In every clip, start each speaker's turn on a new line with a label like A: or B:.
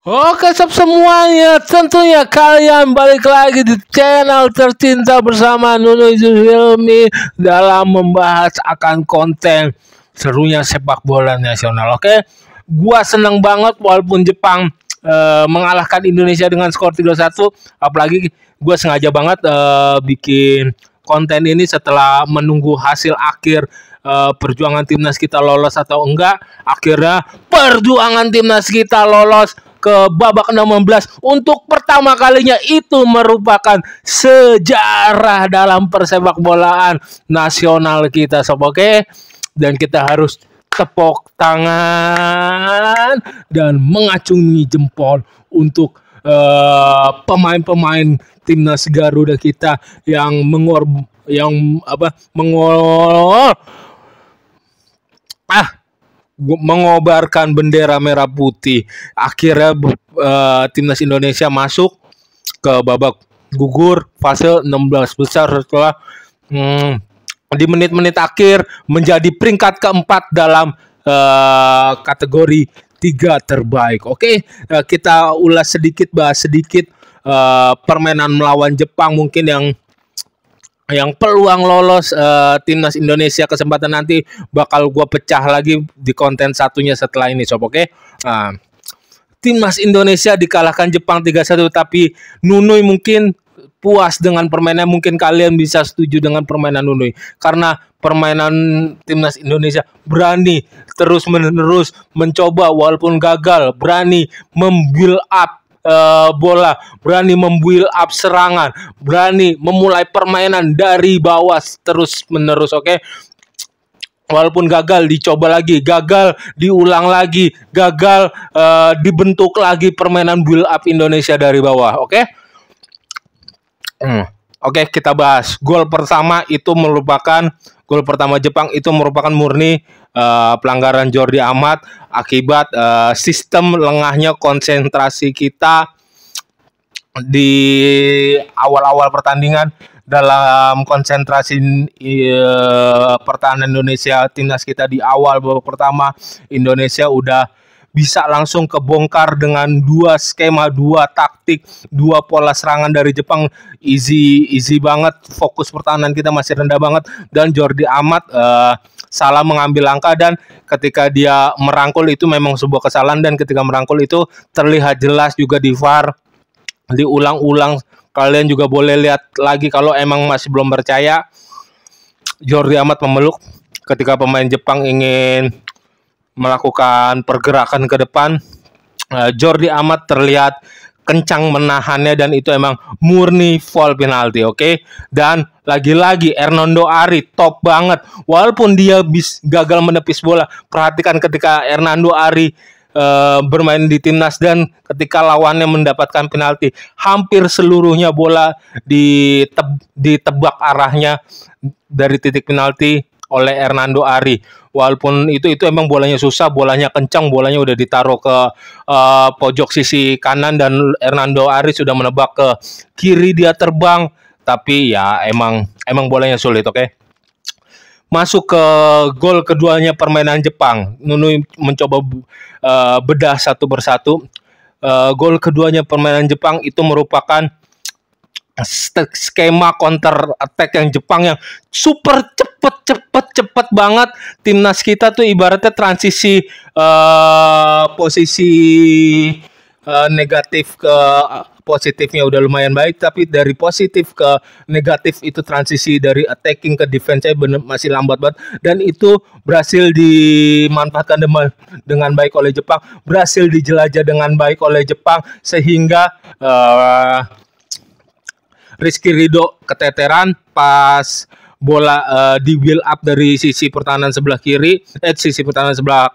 A: Oke sob semuanya, tentunya kalian balik lagi di channel tercinta bersama Nunuy Zulmi dalam membahas akan konten serunya sepak bola nasional. Oke, gua seneng banget walaupun Jepang mengalahkan Indonesia dengan skor 3-1. Apalagi gua sengaja banget bikin konten ini setelah menunggu hasil akhir perjuangan timnas kita lolos atau enggak. Akhirnya perjuangan timnas kita lolos ke babak 16 untuk pertama kalinya. Itu merupakan sejarah dalam persepak bolaan nasional kita sob. Oke, dan kita harus tepuk tangan dan mengacungi jempol untuk pemain-pemain timnas Garuda kita yang mengobarkan bendera merah putih. Akhirnya timnas Indonesia masuk ke babak gugur fase 16 besar setelah di menit-menit akhir menjadi peringkat keempat dalam kategori 3 terbaik. Oke, kita ulas sedikit, bahas sedikit permainan melawan Jepang mungkin yang peluang lolos timnas Indonesia kesempatan nanti bakal gua pecah lagi di konten satunya setelah ini sob. Oke, timnas Indonesia dikalahkan Jepang 3-1, tapi Nunuy mungkin puas dengan permainan. Mungkin kalian bisa setuju dengan permainan Nunuy karena permainan timnas Indonesia berani terus-menerus mencoba walaupun gagal, berani membuild up bola, berani membuild up serangan, berani memulai permainan dari bawah terus menerus. Oke, walaupun gagal dicoba lagi, gagal diulang lagi, gagal dibentuk lagi permainan build up Indonesia dari bawah. Oke, Oke, kita bahas gol pertama Jepang itu merupakan murni pelanggaran Jordi Amat akibat sistem lengahnya konsentrasi kita di awal-awal pertandingan. Dalam konsentrasi pertahanan Indonesia, timnas kita di awal babak pertama, Indonesia udah bisa langsung kebongkar dengan dua skema, dua taktik, dua pola serangan dari Jepang. Easy banget, fokus pertahanan kita masih rendah banget, dan Jordi Amat salah mengambil langkah, dan ketika dia merangkul itu memang sebuah kesalahan, dan ketika merangkul itu terlihat jelas juga di VAR, diulang-ulang. Kalian juga boleh lihat lagi kalau emang masih belum percaya. Jordi Amat memeluk ketika pemain Jepang ingin melakukan pergerakan ke depan. Jordi Amat terlihat kencang menahannya, dan itu emang murni foul penalti. Oke, dan lagi-lagi Hernando Ari top banget walaupun dia gagal menepis bola. Perhatikan ketika Hernando Ari bermain di timnas dan ketika lawannya mendapatkan penalti, hampir seluruhnya bola ditebak arahnya dari titik penalti oleh Hernando Ari. Walaupun itu emang bolanya susah, bolanya kencang, bolanya udah ditaruh ke pojok sisi kanan dan Hernando Ari sudah menebak ke kiri, dia terbang, tapi ya emang bolanya sulit. Oke, masuk ke gol keduanya permainan Jepang. Nunuy mencoba bedah satu persatu. Gol keduanya permainan Jepang itu merupakan skema counter attack yang Jepang yang super cepet banget. Timnas kita tuh ibaratnya transisi posisi negatif ke positifnya udah lumayan baik, tapi dari positif ke negatif itu transisi dari attacking ke defense masih lambat banget, dan itu berhasil dimanfaatkan dengan baik oleh Jepang, berhasil dijelajah dengan baik oleh Jepang, sehingga Rizky Ridho keteteran pas bola di build up dari sisi pertahanan sebelah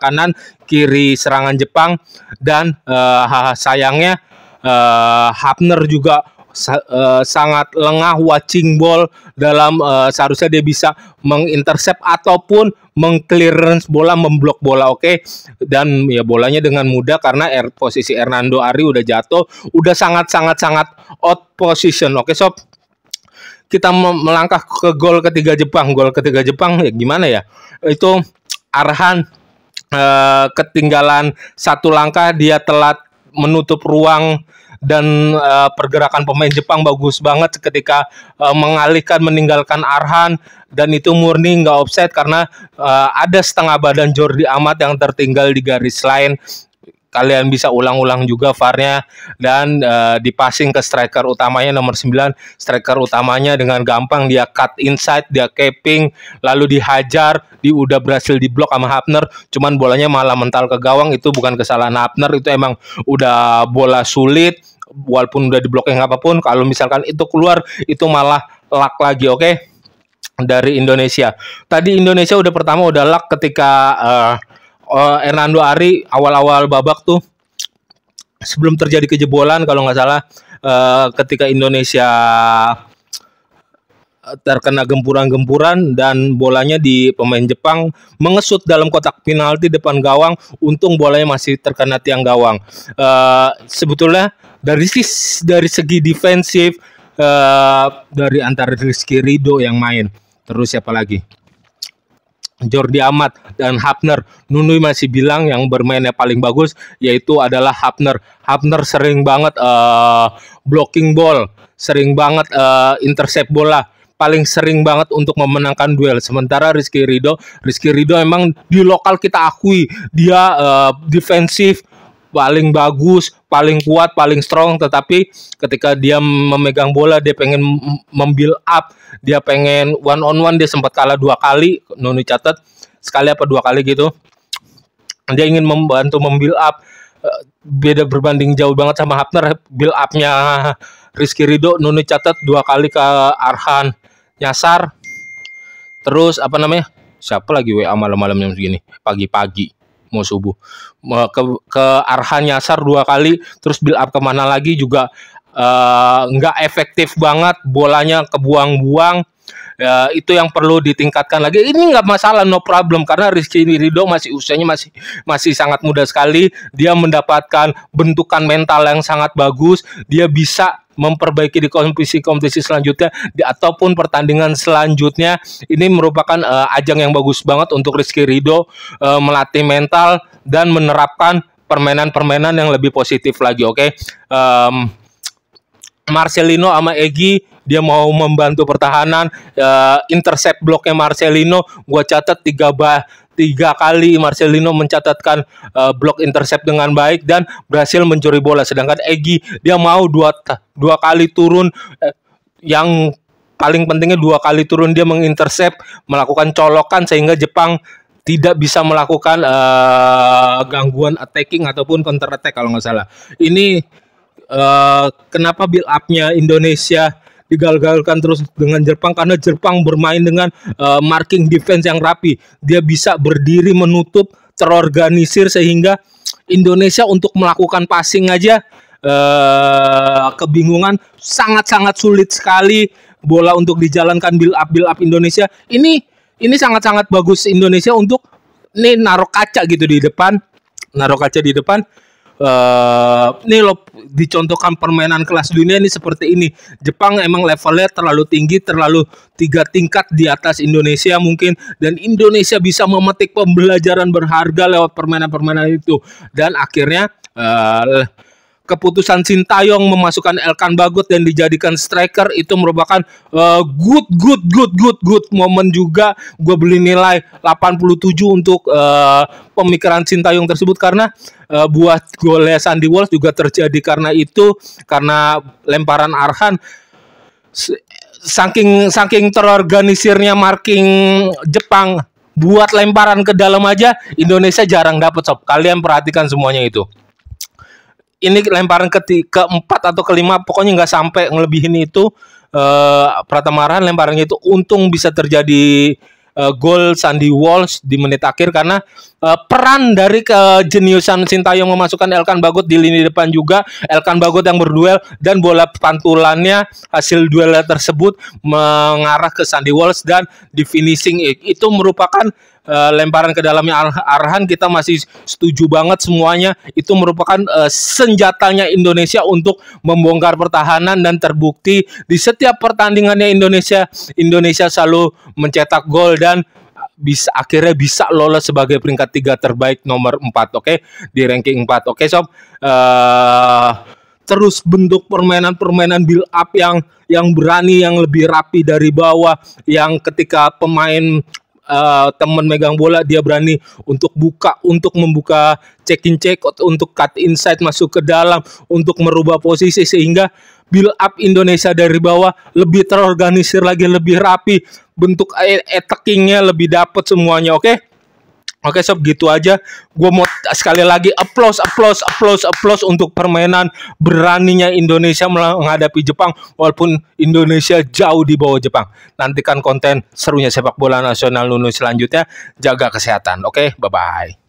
A: kanan, kiri serangan Jepang, dan sayangnya Hapner juga sangat lengah watching ball dalam seharusnya dia bisa mengintercept ataupun mengclearance bola, memblok bola. Oke, dan ya bolanya dengan mudah karena posisi Hernando Ari udah jatuh, udah sangat out position. Oke sob, kita melangkah ke gol ketiga Jepang. Gol ketiga Jepang ya gimana ya, itu Arhan ketinggalan satu langkah, dia telat menutup ruang dan pergerakan pemain Jepang bagus banget ketika meninggalkan Arhan, dan itu murni nggak offside karena ada setengah badan Jordi Amat yang tertinggal di garis line. Kalian bisa ulang-ulang juga VAR-nya, dan dipassing ke striker utamanya nomor 9. Striker utamanya dengan gampang dia cut inside, dia capping, lalu dihajar, udah berhasil diblok sama Hafner, cuman bolanya malah mental ke gawang. Itu bukan kesalahan Hafner, itu emang udah bola sulit, walaupun udah diblocking apapun. Kalau misalkan itu keluar, itu malah luck lagi, oke? Dari Indonesia. Tadi Indonesia pertama udah luck ketika Hernando Ari awal-awal babak tuh, sebelum terjadi kejebolan kalau nggak salah, ketika Indonesia terkena gempuran-gempuran dan bolanya di pemain Jepang mengesut dalam kotak penalti depan gawang. Untung bolanya masih terkena tiang gawang. Sebetulnya dari segi defensif, dari antara Rizky Ridho yang main, terus siapa lagi, Jordi Amat dan Hafner, Nunui masih bilang yang bermainnya paling bagus yaitu adalah Hafner. Hafner sering banget blocking ball, sering banget intercept bola, paling sering banget untuk memenangkan duel. Sementara Rizky Ridho emang di lokal kita akui dia defensif paling bagus, paling kuat, paling strong, tetapi ketika dia memegang bola, dia pengen membuild up, dia pengen one on one, dia sempat kalah 2 kali, Nuni catat, sekali apa 2 kali gitu. Dia ingin membantu membuild up, beda berbanding jauh banget sama Hafner. Build up-nya Rizky Ridho, Nuni catat 2 kali ke Arhan nyasar. Terus apa namanya? Siapa lagi WA malam-malam yang segini? Pagi-pagi mau subuh, ke Arhan nyasar 2 kali, terus build up kemana lagi juga nggak efektif banget, bolanya kebuang-buang. Itu yang perlu ditingkatkan lagi. Ini nggak masalah, no problem, karena Rizky Ridho masih usianya masih sangat muda sekali. Dia mendapatkan bentukan mental yang sangat bagus. Dia bisa memperbaiki di kompetisi selanjutnya ataupun pertandingan selanjutnya. Ini merupakan ajang yang bagus banget untuk Rizky Ridho melatih mental dan menerapkan permainan-permainan yang lebih positif lagi, oke? Marcelino sama Egy, dia mau membantu pertahanan, intercept bloknya Marcelino, gua catat 3 kali Marcelino mencatatkan blok intercept dengan baik dan berhasil mencuri bola. Sedangkan Egy, dia mau 2 kali turun, yang paling pentingnya 2 kali turun dia mengintercept, melakukan colokan sehingga Jepang tidak bisa melakukan gangguan attacking ataupun counter attack kalau nggak salah. Ini kenapa build up-nya Indonesia digagalkan terus dengan Jepang, karena Jepang bermain dengan marking defense yang rapi. Dia bisa berdiri menutup, terorganisir, sehingga Indonesia untuk melakukan passing aja kebingungan, sangat-sangat sulit sekali bola untuk dijalankan. Build up Indonesia ini sangat-sangat bagus Indonesia untuk naruh kaca gitu di depan, nih lo dicontohkan permainan kelas dunia ini seperti ini. Jepang emang levelnya terlalu tinggi, terlalu 3 tingkat di atas Indonesia mungkin, dan Indonesia bisa memetik pembelajaran berharga lewat permainan-permainan itu. Dan akhirnya keputusan Sintayong memasukkan Elkan Bagot dan dijadikan striker itu merupakan good momen juga. Gue beli nilai 87 untuk pemikiran Sintayong tersebut, karena buat golnya Sandy Walsh juga terjadi karena lemparan Arhan. Saking terorganisirnya marking Jepang buat lemparan ke dalam aja, Indonesia jarang dapat, sob. Kalian perhatikan semuanya itu. Ini lemparan keempat atau kelima, pokoknya nggak sampai ngelebihin itu. Pratama Arhan lemparannya itu untung bisa terjadi gol Sandy Walsh di menit akhir, karena peran dari kejeniusan Sintayong memasukkan Elkan Bagot di lini depan juga. Elkan Bagot yang berduel, dan bola pantulannya hasil duelnya tersebut mengarah ke Sandy Walsh, dan di finishing itu merupakan lemparan ke dalamnya Arhan. Kita masih setuju banget semuanya, itu merupakan senjatanya Indonesia untuk membongkar pertahanan, dan terbukti di setiap pertandingannya Indonesia selalu mencetak gol. Dan akhirnya bisa lolos sebagai peringkat 3 terbaik nomor 4, oke, di ranking 4. Oke, sob. Terus bentuk permainan build up yang berani, yang lebih rapi dari bawah, yang ketika pemain teman megang bola dia berani untuk membuka check in check, untuk cut inside masuk ke dalam, untuk merubah posisi, sehingga build up Indonesia dari bawah lebih terorganisir lagi, lebih rapi, bentuk attackingnya lebih dapet semuanya. Oke, sob, gitu aja. Gue mau sekali lagi applause untuk permainan beraninya Indonesia menghadapi Jepang, walaupun Indonesia jauh di bawah Jepang. Nantikan konten serunya sepak bola nasional Nunu selanjutnya. Jaga kesehatan. Oke, bye-bye.